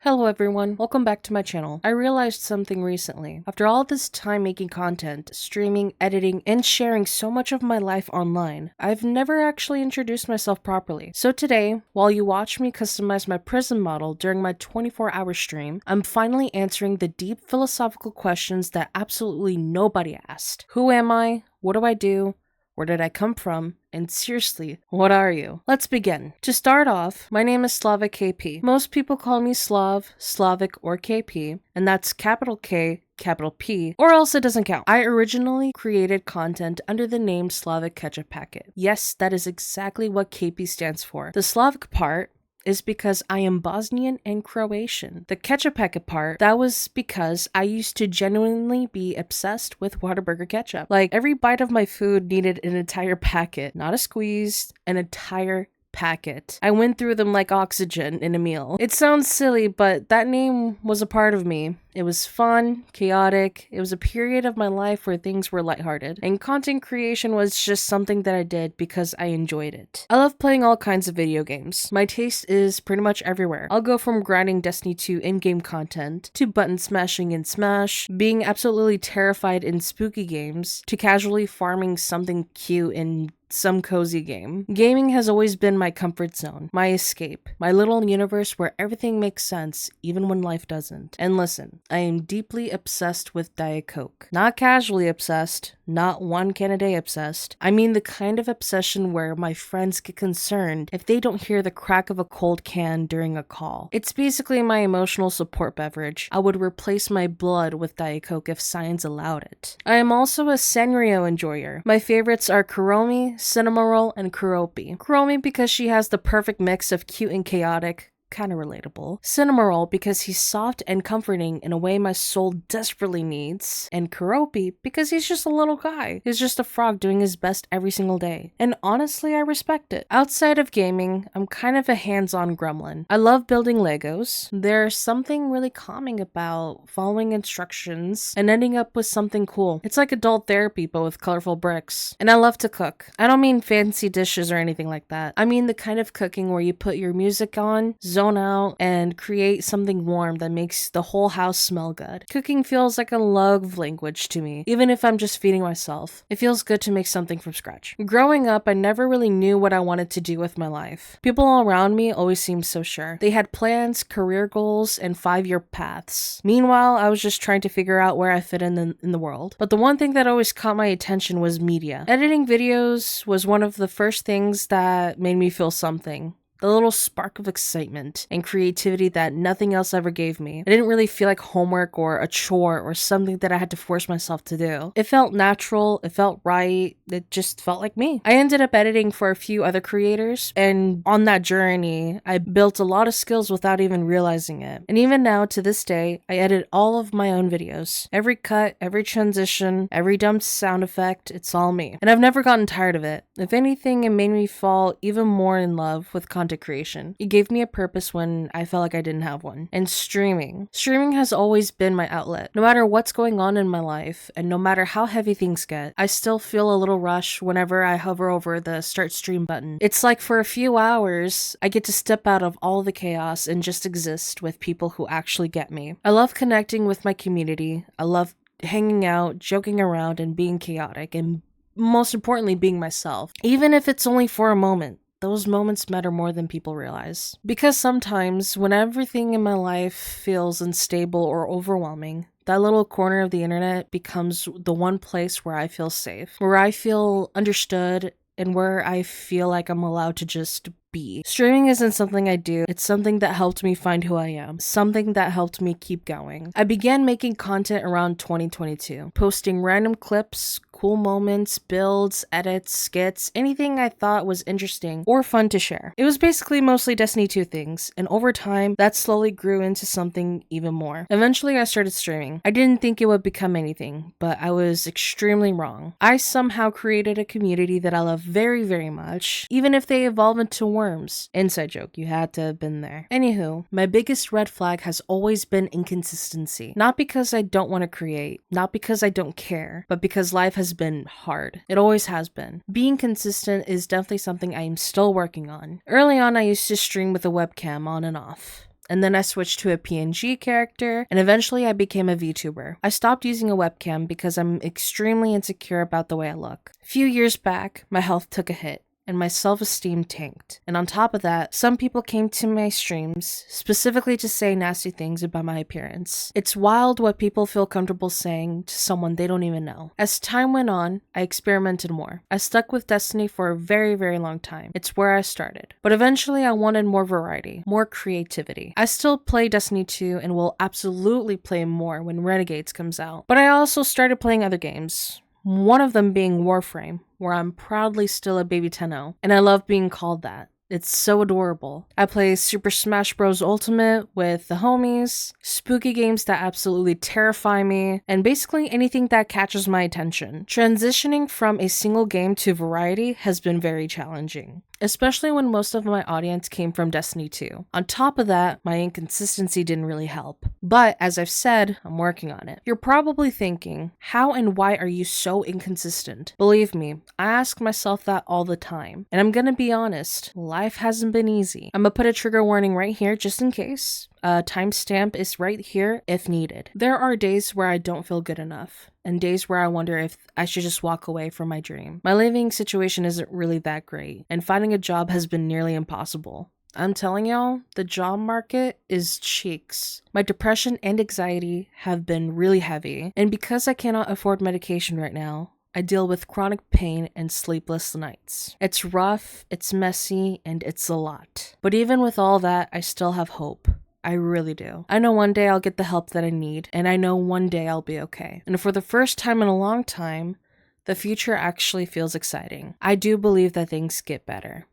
Hello everyone, welcome back to my channel. I realized something recently. After all this time making content, streaming, editing, and sharing so much of my life online, I've never actually introduced myself properly. So today, while you watch me customize my Prism model during my 24-hour stream, I'm finally answering the deep philosophical questions that absolutely nobody asked. Who am I? What do I do? Where did I come from? And seriously, what are you? Let's begin. To start off, my name is Slava KP. Most people call me Slav, Slavic, or KP, and that's capital K, capital P, or else it doesn't count. I originally created content under the name Slavic Ketchup Packet. Yes, that is exactly what KP stands for. The Slavic part is because I am Bosnian and Croatian. The ketchup packet part, that was because I used to genuinely be obsessed with Whataburger ketchup. Like, every bite of my food needed an entire packet, not a squeeze, an entire packet. I went through them like oxygen in a meal. It sounds silly, but that name was a part of me. It was fun, chaotic. It was a period of my life where things were lighthearted, and content creation was just something that I did because I enjoyed it. I love playing all kinds of video games. My taste is pretty much everywhere. I'll go from grinding Destiny 2 in-game content, to button smashing in Smash, being absolutely terrified in spooky games, to casually farming something cute in some cozy game. Gaming has always been my comfort zone, my escape, my little universe where everything makes sense even when life doesn't. And listen, I am deeply obsessed with Diet Coke. Not casually obsessed, not one can a day obsessed. I mean the kind of obsession where my friends get concerned if they don't hear the crack of a cold can during a call. It's basically my emotional support beverage. I would replace my blood with Diet Coke if science allowed it. I am also a Sanrio enjoyer. My favorites are Kuromi, Cinnamoroll, and Kuropi. Kuromi because she has the perfect mix of cute and chaotic, kind of relatable. Cinnamoroll because he's soft and comforting in a way my soul desperately needs. And Kuropi because he's just a little guy. He's just a frog doing his best every single day. And honestly, I respect it. Outside of gaming, I'm kind of a hands-on gremlin. I love building Legos. There's something really calming about following instructions and ending up with something cool. It's like adult therapy, but with colorful bricks. And I love to cook. I don't mean fancy dishes or anything like that. I mean the kind of cooking where you put your music on, zone out, and create something warm that makes the whole house smell good. Cooking feels like a love language to me, even if I'm just feeding myself. It feels good to make something from scratch. Growing up, I never really knew what I wanted to do with my life. People all around me always seemed so sure. They had plans, career goals, and 5-year paths. Meanwhile, I was just trying to figure out where I fit in the world. But the one thing that always caught my attention was media. Editing videos was one of the first things that made me feel something. The little spark of excitement and creativity that nothing else ever gave me. I didn't really feel like homework or a chore or something that I had to force myself to do. It felt natural, it felt right, it just felt like me. I ended up editing for a few other creators, and on that journey, I built a lot of skills without even realizing it. And even now, to this day, I edit all of my own videos. Every cut, every transition, every dumb sound effect, it's all me. And I've never gotten tired of it. If anything, it made me fall even more in love with content creation. It gave me a purpose when I felt like I didn't have one. And streaming. Streaming has always been my outlet. No matter what's going on in my life, and no matter how heavy things get, I still feel a little rush whenever I hover over the start stream button. It's like for a few hours, I get to step out of all the chaos and just exist with people who actually get me. I love connecting with my community. I love hanging out, joking around, and being chaotic, and most importantly, being myself. Even if it's only for a moment. Those moments matter more than people realize. Because sometimes, when everything in my life feels unstable or overwhelming, that little corner of the internet becomes the one place where I feel safe, where I feel understood, and where I feel like I'm allowed to just be. Streaming isn't something I do, it's something that helped me find who I am, something that helped me keep going. I began making content around 2022, posting random clips, cool moments, builds, edits, skits, anything I thought was interesting or fun to share. It was basically mostly Destiny 2 things, and over time, that slowly grew into something even more. Eventually, I started streaming. I didn't think it would become anything, but I was extremely wrong. I somehow created a community that I love very, very much, even if they evolve into worms. Inside joke, you had to have been there. Anywho, my biggest red flag has always been inconsistency. Not because I don't want to create, not because I don't care, but because life has been hard. It always has been. Being consistent is definitely something I am still working on. Early on, I used to stream with a webcam on and off. and then I switched to a PNG character, and eventually I became a VTuber. I stopped using a webcam because I'm extremely insecure about the way I look. A few years back, my health took a hit, and my self-esteem tanked. And on top of that, some people came to my streams specifically to say nasty things about my appearance. It's wild what people feel comfortable saying to someone they don't even know. As time went on, I experimented more. I stuck with Destiny for a very, very long time. It's where I started. But eventually I wanted more variety, more creativity. I still play Destiny 2 and will absolutely play more when Renegades comes out. But I also started playing other games. One of them being Warframe, where I'm proudly still a baby 10-0, and I love being called that. It's so adorable. I play Super Smash Bros. Ultimate with the homies, spooky games that absolutely terrify me, and basically anything that catches my attention. Transitioning from a single game to variety has been very challenging, especially when most of my audience came from Destiny 2. On top of that, my inconsistency didn't really help. But as I've said, I'm working on it. You're probably thinking, how and why are you so inconsistent? Believe me, I ask myself that all the time. And I'm gonna be honest, life hasn't been easy. I'm gonna put a trigger warning right here just in case. Timestamp is right here if needed. There are days where I don't feel good enough, and days where I wonder if I should just walk away from my dream. My living situation isn't really that great, and finding a job has been nearly impossible. I'm telling y'all, the job market is cheeks. My depression and anxiety have been really heavy, and because I cannot afford medication right now, I deal with chronic pain and sleepless nights. It's rough, it's messy, and it's a lot. But even with all that, I still have hope. I really do. I know one day I'll get the help that I need, and I know one day I'll be okay. And for the first time in a long time, the future actually feels exciting. I do believe that things get better.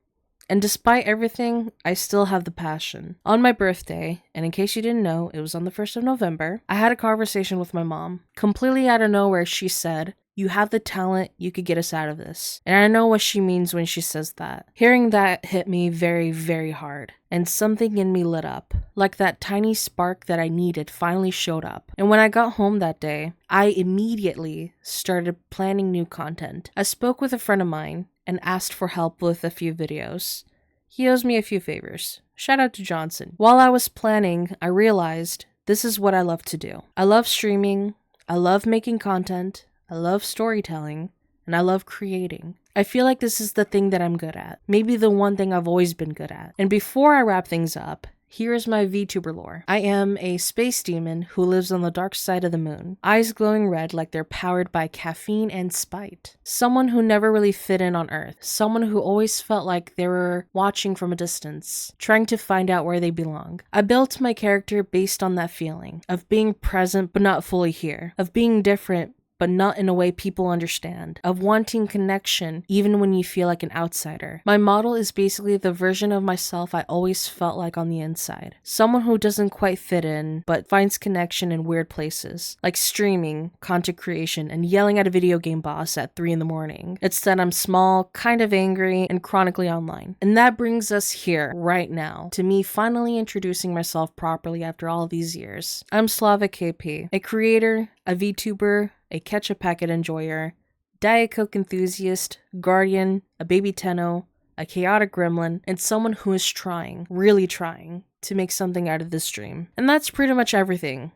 And despite everything, I still have the passion. On my birthday, and in case you didn't know, it was on the 1st of November, I had a conversation with my mom. Completely out of nowhere, she said, "You have the talent, you could get us out of this." And I know what she means when she says that. Hearing that hit me very, very hard. And something in me lit up. Like that tiny spark that I needed finally showed up. And when I got home that day, I immediately started planning new content. I spoke with a friend of mine and asked for help with a few videos. He owes me a few favors. Shout out to Johnson. While I was planning, I realized this is what I love to do. I love streaming, I love making content, I love storytelling, and I love creating. I feel like this is the thing that I'm good at. Maybe the one thing I've always been good at. And before I wrap things up, here is my VTuber lore. I am a space demon who lives on the dark side of the moon. Eyes glowing red like they're powered by caffeine and spite. Someone who never really fit in on Earth. Someone who always felt like they were watching from a distance, trying to find out where they belong. I built my character based on that feeling of being present but not fully here, of being different but not in a way people understand, of wanting connection even when you feel like an outsider. My model is basically the version of myself I always felt like on the inside. Someone who doesn't quite fit in, but finds connection in weird places, like streaming, content creation, and yelling at a video game boss at 3 in the morning. It's that I'm small, kind of angry, and chronically online. And that brings us here, right now, to me finally introducing myself properly after all these years. I'm Slava KP, a creator, a VTuber, a ketchup packet enjoyer, Diet Coke enthusiast, guardian, a baby 10-0, a chaotic gremlin, and someone who is trying, really trying, to make something out of this dream. And that's pretty much everything,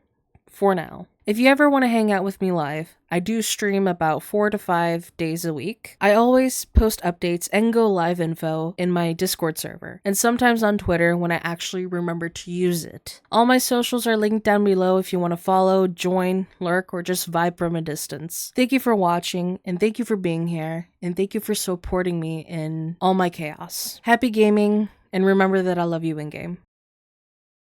for now. If you ever want to hang out with me live, I do stream about 4 to 5 days a week. I always post updates and go live info in my Discord server, and sometimes on Twitter when I actually remember to use it. All my socials are linked down below if you want to follow, join, lurk, or just vibe from a distance. Thank you for watching, and thank you for being here, and thank you for supporting me in all my chaos. Happy gaming, and remember that I love you in-game.